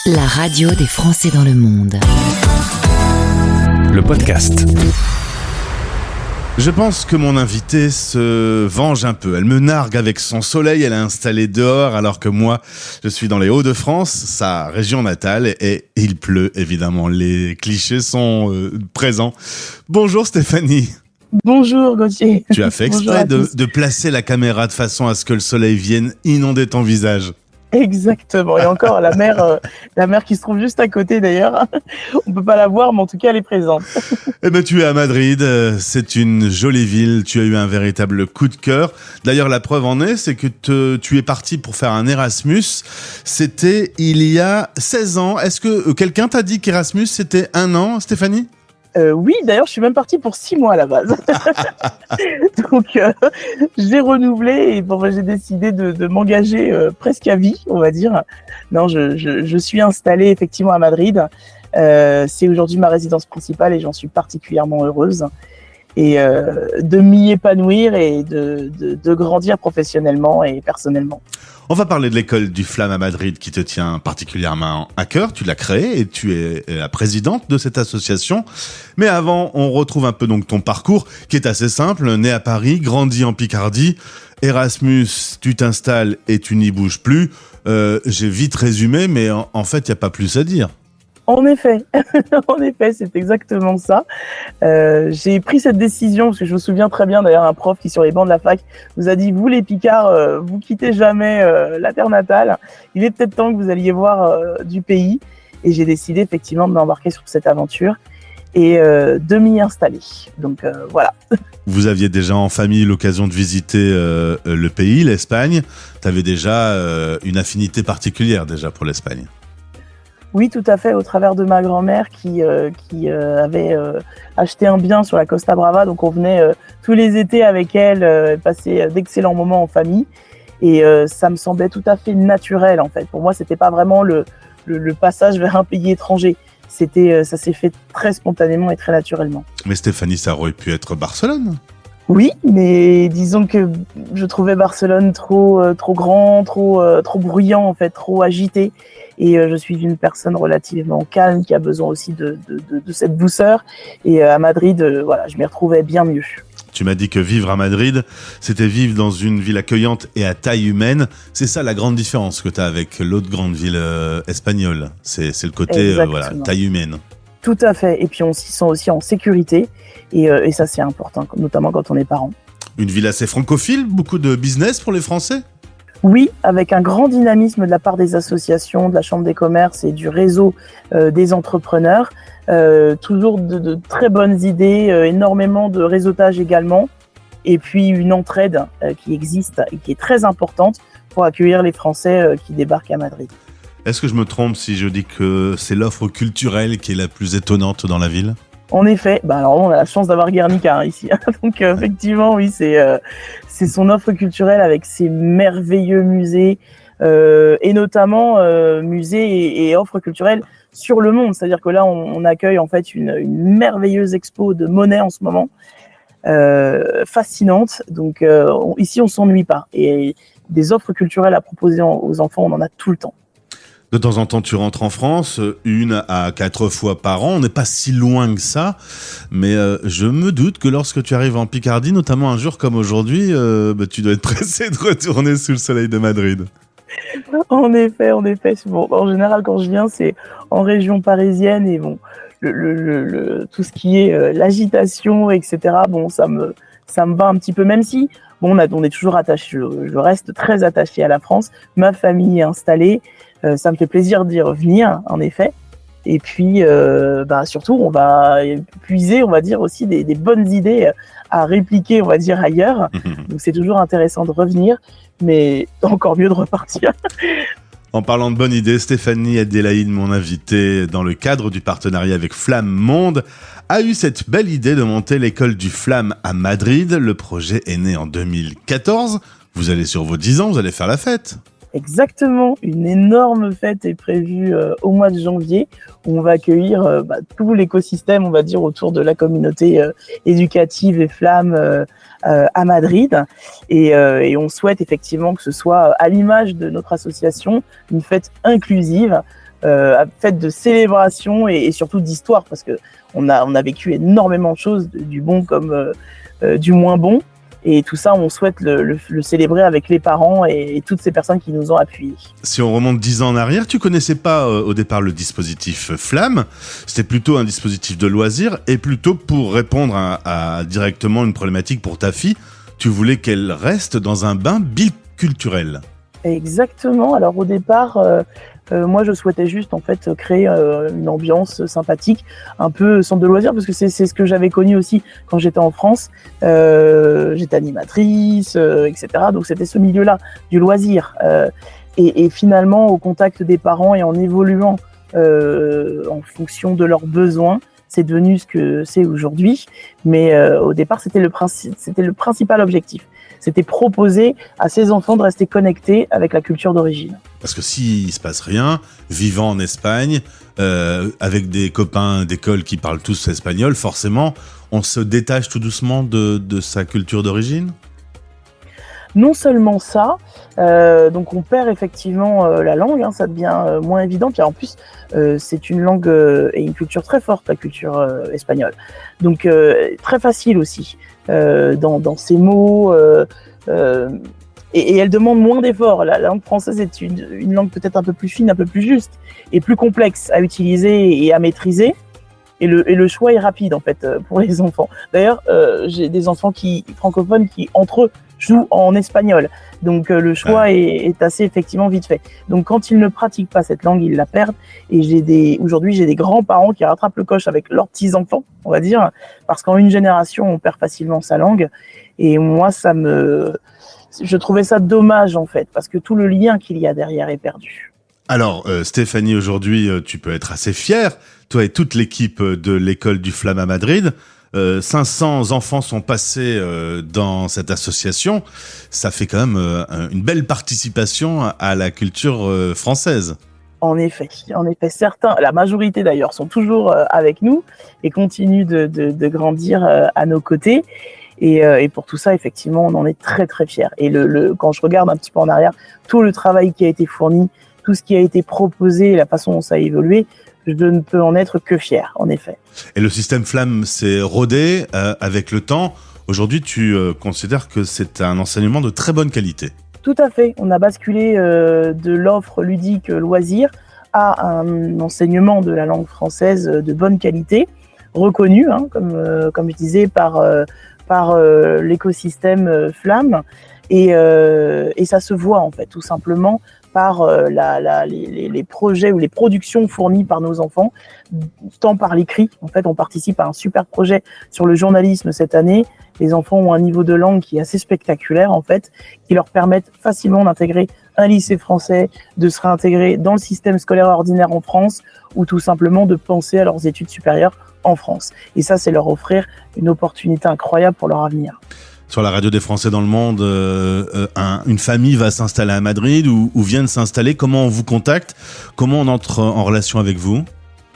La radio des Français dans le monde. Le podcast. Je pense que mon invitée se venge un peu. Elle me nargue avec son soleil, elle est installée dehors, alors que moi, je suis dans les Hauts-de-France, sa région natale, et il pleut, évidemment. Les clichés sont présents. Bonjour Stéphanie. Bonjour Gauthier. Tu as fait exprès de placer la caméra de façon à ce que le soleil vienne inonder ton visage. Exactement. Et encore la mer qui se trouve juste à côté d'ailleurs. On peut pas la voir, mais en tout cas elle est présente. Eh ben, tu es à Madrid. C'est une jolie ville. Tu as eu un véritable coup de cœur. D'ailleurs, la preuve en est, c'est que tu es parti pour faire un Erasmus. C'était il y a 16 ans. Est-ce que quelqu'un t'a dit qu'Erasmus c'était 1 an, Stéphanie ? Oui, d'ailleurs, je suis même partie pour 6 mois à la base. Donc, j'ai renouvelé et j'ai décidé de m'engager presque à vie, on va dire. Non, je suis installée effectivement à Madrid. C'est aujourd'hui ma résidence principale et j'en suis particulièrement heureuse. Et de m'y épanouir et de grandir professionnellement et personnellement. On va parler de l'école du Flamme à Madrid qui te tient particulièrement à cœur. Tu l'as créée et tu es la présidente de cette association. Mais avant, on retrouve un peu donc ton parcours qui est assez simple. Né à Paris, grandi en Picardie. Erasmus, tu t'installes et tu n'y bouges plus. J'ai vite résumé, mais en fait, il n'y a pas plus à dire. En effet, c'est exactement ça. J'ai pris cette décision parce que je me souviens très bien d'ailleurs un prof qui sur les bancs de la fac nous a dit: vous les Picards, vous quittez jamais la terre natale. Il est peut-être temps que vous alliez voir du pays. Et j'ai décidé effectivement de m'embarquer sur cette aventure et de m'y installer. Donc voilà. Vous aviez déjà en famille l'occasion de visiter le pays, l'Espagne. Tu avais déjà une affinité particulière déjà pour l'Espagne. Oui, tout à fait, au travers de ma grand-mère qui avait acheté un bien sur la Costa Brava. Donc, on venait tous les étés avec elle passer d'excellents moments en famille. Et ça me semblait tout à fait naturel, en fait. Pour moi, c'était pas vraiment le passage vers un pays étranger. Ça s'est fait très spontanément et très naturellement. Mais Stéphanie, ça aurait pu être Barcelone. Oui, mais disons que je trouvais Barcelone trop grand, trop bruyant, en fait, trop agité. Et je suis une personne relativement calme qui a besoin aussi de cette douceur. Et à Madrid, je m'y retrouvais bien mieux. Tu m'as dit que vivre à Madrid, c'était vivre dans une ville accueillante et à taille humaine. C'est ça la grande différence que tu as avec l'autre grande ville espagnole. C'est le côté taille humaine. Tout à fait. Et puis on s'y sent aussi en sécurité. Et ça, c'est important, notamment quand on est parent. Une ville assez francophile, beaucoup de business pour les Français ? Oui, avec un grand dynamisme de la part des associations, de la Chambre des commerces et du réseau des entrepreneurs. Toujours de très bonnes idées, énormément de réseautage également. Et puis une entraide qui existe et qui est très importante pour accueillir les Français qui débarquent à Madrid. Est-ce que je me trompe si je dis que c'est l'offre culturelle qui est la plus étonnante dans la ville ? En effet, alors on a la chance d'avoir Guernica ici. Donc effectivement, oui, c'est son offre culturelle avec ses merveilleux musées et notamment musées et offres culturelles sur le monde. C'est-à-dire que là, on accueille en fait une merveilleuse expo de Monet en ce moment, fascinante. Donc ici, on s'ennuie pas. Et des offres culturelles à proposer aux enfants, on en a tout le temps. De temps en temps, tu rentres en France, 1 à 4 fois par an. On n'est pas si loin que ça. Mais je me doute que lorsque tu arrives en Picardie, notamment un jour comme aujourd'hui, tu dois être pressé de retourner sous le soleil de Madrid. En effet. Bon, en général, quand je viens, c'est en région parisienne. Et bon, tout ce qui est l'agitation, etc., bon, ça me va un petit peu. Même si, bon, on est toujours attaché. Je reste très attaché à la France. Ma famille est installée. Ça me fait plaisir d'y revenir, en effet. Et puis, surtout, on va puiser, on va dire, aussi des bonnes idées à répliquer, on va dire, ailleurs. Donc, c'est toujours intéressant de revenir, mais encore mieux de repartir. En parlant de bonnes idées, Stéphanie Adélaïde, mon invitée, dans le cadre du partenariat avec Flamme Monde, a eu cette belle idée de monter l'école du Flamme à Madrid. Le projet est né en 2014. Vous allez sur vos 10 ans, vous allez faire la fête. Exactement, une énorme fête est prévue au mois de janvier où on va accueillir tout l'écosystème, on va dire, autour de la communauté éducative et flamme à Madrid. Et on souhaite effectivement que ce soit à l'image de notre association, une fête inclusive, fête de célébration et surtout d'histoire, parce que on a vécu énormément de choses, du bon comme du moins bon. Et tout ça, on souhaite le célébrer avec les parents et toutes ces personnes qui nous ont appuyés. Si on remonte 10 ans en arrière, tu connaissais pas au départ le dispositif Flamme. C'était plutôt un dispositif de loisirs et plutôt pour répondre à directement une problématique pour ta fille. Tu voulais qu'elle reste dans un bain biculturel. Exactement. Alors au départ, moi je souhaitais juste en fait créer une ambiance sympathique, un peu centre de loisirs, parce que c'est ce que j'avais connu aussi quand j'étais en France. J'étais animatrice, etc. Donc c'était ce milieu-là du loisir. Et finalement, au contact des parents et en évoluant en fonction de leurs besoins, c'est devenu ce que c'est aujourd'hui. Mais au départ, c'était le principal objectif. C'était proposer à ces enfants de rester connectés avec la culture d'origine. Parce que s'il se passe rien, vivant en Espagne, avec des copains d'école qui parlent tous espagnol, forcément, on se détache tout doucement de sa culture d'origine ? Non seulement ça, donc on perd effectivement la langue, ça devient moins évident. Puis en plus, c'est une langue et une culture très forte, la culture espagnole. Donc très facile aussi dans ses mots. Et elle demande moins d'efforts. La langue française est une langue peut-être un peu plus fine, un peu plus juste et plus complexe à utiliser et à maîtriser. Et le choix est rapide en fait pour les enfants. D'ailleurs, j'ai des enfants francophones qui entre eux jouent en espagnol. Donc le choix est assez effectivement vite fait. Donc quand ils ne pratiquent pas cette langue, ils la perdent. Et aujourd'hui, j'ai des grands-parents qui rattrapent le coche avec leurs petits-enfants, on va dire, parce qu'en une génération, on perd facilement sa langue. Et moi, je trouvais ça dommage en fait, parce que tout le lien qu'il y a derrière est perdu. Alors, Stéphanie, aujourd'hui, tu peux être assez fière, toi et toute l'équipe de l'école du Flamme à Madrid. 500 enfants sont passés dans cette association. Ça fait quand même une belle participation à la culture française. En effet, certains, la majorité d'ailleurs, sont toujours avec nous et continuent de grandir à nos côtés. Et pour tout ça, effectivement, on en est très très fiers. Et quand je regarde un petit peu en arrière, tout le travail qui a été fourni, tout ce qui a été proposé, la façon dont ça a évolué, je ne peux en être que fier, en effet. Et le système Flamme s'est rodé avec le temps. Aujourd'hui, tu considères que c'est un enseignement de très bonne qualité. Tout à fait. On a basculé de l'offre ludique loisir à un enseignement de la langue française de bonne qualité, reconnu, comme je disais, par l'écosystème Flamme. Et ça se voit, en fait, tout simplement, par les projets ou les productions fournies par nos enfants, tant par l'écrit. En fait, on participe à un super projet sur le journalisme cette année. Les enfants ont un niveau de langue qui est assez spectaculaire, en fait, qui leur permettent facilement d'intégrer un lycée français, de se réintégrer dans le système scolaire ordinaire en France, ou tout simplement de penser à leurs études supérieures en France. Et ça, c'est leur offrir une opportunité incroyable pour leur avenir. Sur la radio des Français dans le monde, une famille va s'installer à Madrid ou vient de s'installer. Comment on vous contacte ? Comment on entre en relation avec vous ?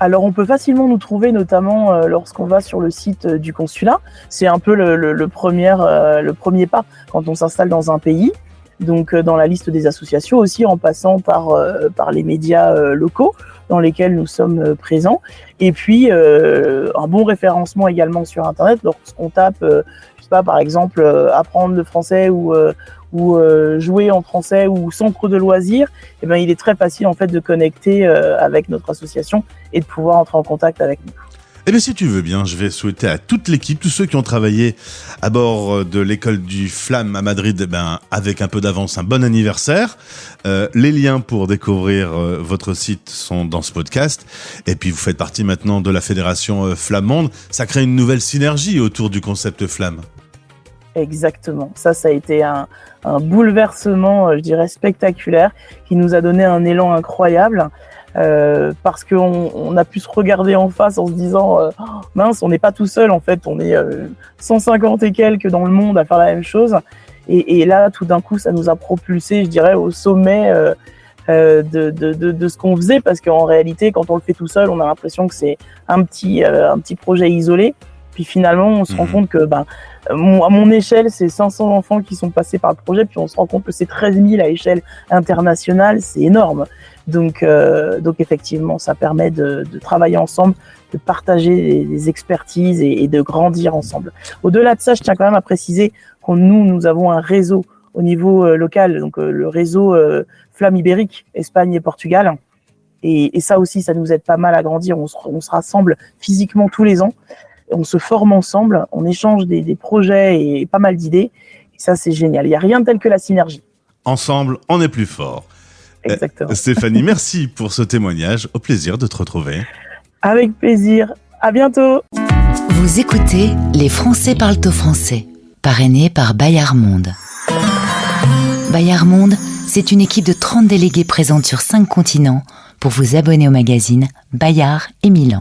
Alors, on peut facilement nous trouver, notamment lorsqu'on va sur le site du consulat. C'est un peu le premier pas quand on s'installe dans un pays. Donc, dans la liste des associations aussi, en passant par les médias locaux dans lesquels nous sommes présents. Et puis, un bon référencement également sur Internet lorsqu'on tape, je sais pas, par exemple, apprendre le français ou jouer en français ou centre de loisirs. Eh ben, il est très facile en fait de connecter avec notre association et de pouvoir entrer en contact avec nous. Eh bien, si tu veux bien, je vais souhaiter à toute l'équipe, tous ceux qui ont travaillé à bord de l'école du Flamme à Madrid, avec un peu d'avance, un bon anniversaire. Les liens pour découvrir votre site sont dans ce podcast. Et puis, vous faites partie maintenant de la fédération Flamande. Ça crée une nouvelle synergie autour du concept Flamme. Exactement. Ça a été un bouleversement, je dirais, spectaculaire, qui nous a donné un élan incroyable. Parce qu'on a pu se regarder en face en se disant mince, on n'est pas tout seul en fait, on est 150 et quelques dans le monde à faire la même chose, Et là, tout d'un coup, ça nous a propulsé, je dirais, au sommet de ce qu'on faisait, parce qu'en réalité, quand on le fait tout seul, on a l'impression que c'est un petit projet isolé. Puis finalement, on se rend compte que, à mon échelle, c'est 500 enfants qui sont passés par le projet, puis on se rend compte que c'est 13 000 à échelle internationale, c'est énorme. Donc effectivement, ça permet de travailler ensemble, de partager des expertises et de grandir ensemble. Au-delà de ça, je tiens quand même à préciser que nous avons un réseau au niveau local, donc le réseau Flamme Ibérique, Espagne et Portugal. Et ça aussi, ça nous aide pas mal à grandir. On se rassemble physiquement tous les ans, on se forme ensemble, on échange des projets et pas mal d'idées. Et ça, c'est génial. Il n'y a rien de tel que la synergie. Ensemble, on est plus fort. Exactement. Stéphanie, merci pour ce témoignage. Au plaisir de te retrouver. Avec plaisir. À bientôt. Vous écoutez Les Français parlent au français, parrainé par Bayard Monde. Bayard Monde, c'est une équipe de 30 délégués présente sur 5 continents pour vous abonner au magazine Bayard et Milan.